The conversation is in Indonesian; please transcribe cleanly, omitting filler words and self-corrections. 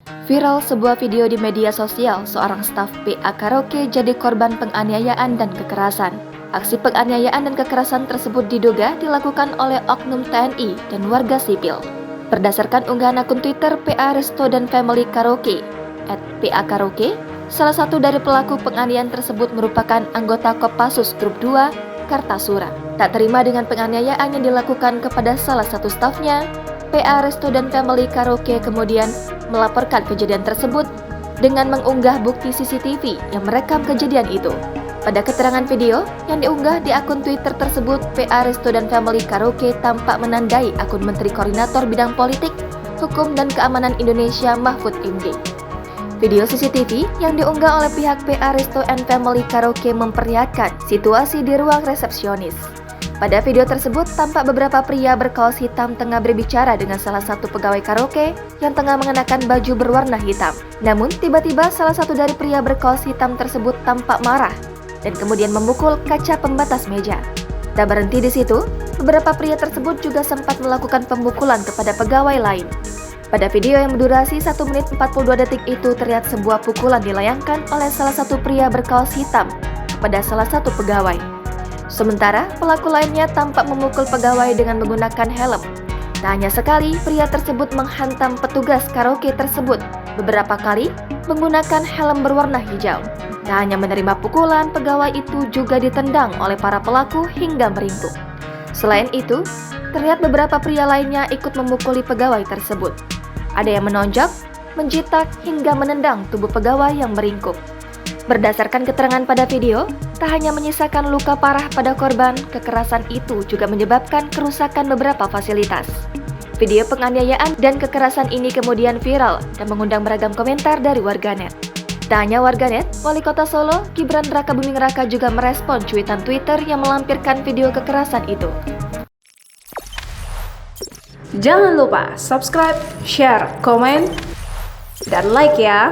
Viral sebuah video di media sosial, seorang staf PA karaoke jadi korban penganiayaan dan kekerasan. Aksi penganiayaan dan kekerasan tersebut diduga dilakukan oleh oknum TNI dan warga sipil. Berdasarkan unggahan akun Twitter PA Resto dan Family Karaoke, @PA-Karaoke, salah satu dari pelaku penganiayaan tersebut merupakan anggota Kopassus Grup 2, Kartasura. Tak terima dengan penganiayaan yang dilakukan kepada salah satu stafnya, PA Resto dan Family Karaoke kemudian melaporkan kejadian tersebut dengan mengunggah bukti CCTV yang merekam kejadian itu. Pada keterangan video yang diunggah di akun Twitter tersebut, PA Resto dan Family Karaoke tampak menandai akun Menteri Koordinator Bidang Politik, Hukum dan Keamanan Indonesia Mahfud MD. Video CCTV yang diunggah oleh pihak PA Resto and Family Karaoke memperlihatkan situasi di ruang resepsionis. Pada video tersebut, tampak beberapa pria berkaos hitam tengah berbicara dengan salah satu pegawai karaoke yang tengah mengenakan baju berwarna hitam. Namun, tiba-tiba salah satu dari pria berkaos hitam tersebut tampak marah dan kemudian memukul kaca pembatas meja. Tak berhenti di situ, beberapa pria tersebut juga sempat melakukan pemukulan kepada pegawai lain. Pada video yang berdurasi 1 menit 42 detik itu terlihat sebuah pukulan dilayangkan oleh salah satu pria berkaos hitam kepada salah satu pegawai. Sementara pelaku lainnya tampak memukul pegawai dengan menggunakan helm. Tak hanya sekali, pria tersebut menghantam petugas karaoke tersebut beberapa kali menggunakan helm berwarna hijau. Tak hanya menerima pukulan, pegawai itu juga ditendang oleh para pelaku hingga meringkuk. Selain itu, terlihat beberapa pria lainnya ikut memukuli pegawai tersebut. Ada yang menonjok, menjitak, hingga menendang tubuh pegawai yang meringkuk. Berdasarkan keterangan pada video, tak hanya menyisakan luka parah pada korban, kekerasan itu juga menyebabkan kerusakan beberapa fasilitas. Video penganiayaan dan kekerasan ini kemudian viral dan mengundang beragam komentar dari warganet. Tak hanya warganet, Wali Kota Solo, Gibran Rakabuming Raka juga merespon cuitan Twitter yang melampirkan video kekerasan itu. Jangan lupa subscribe, share, komen, dan like ya!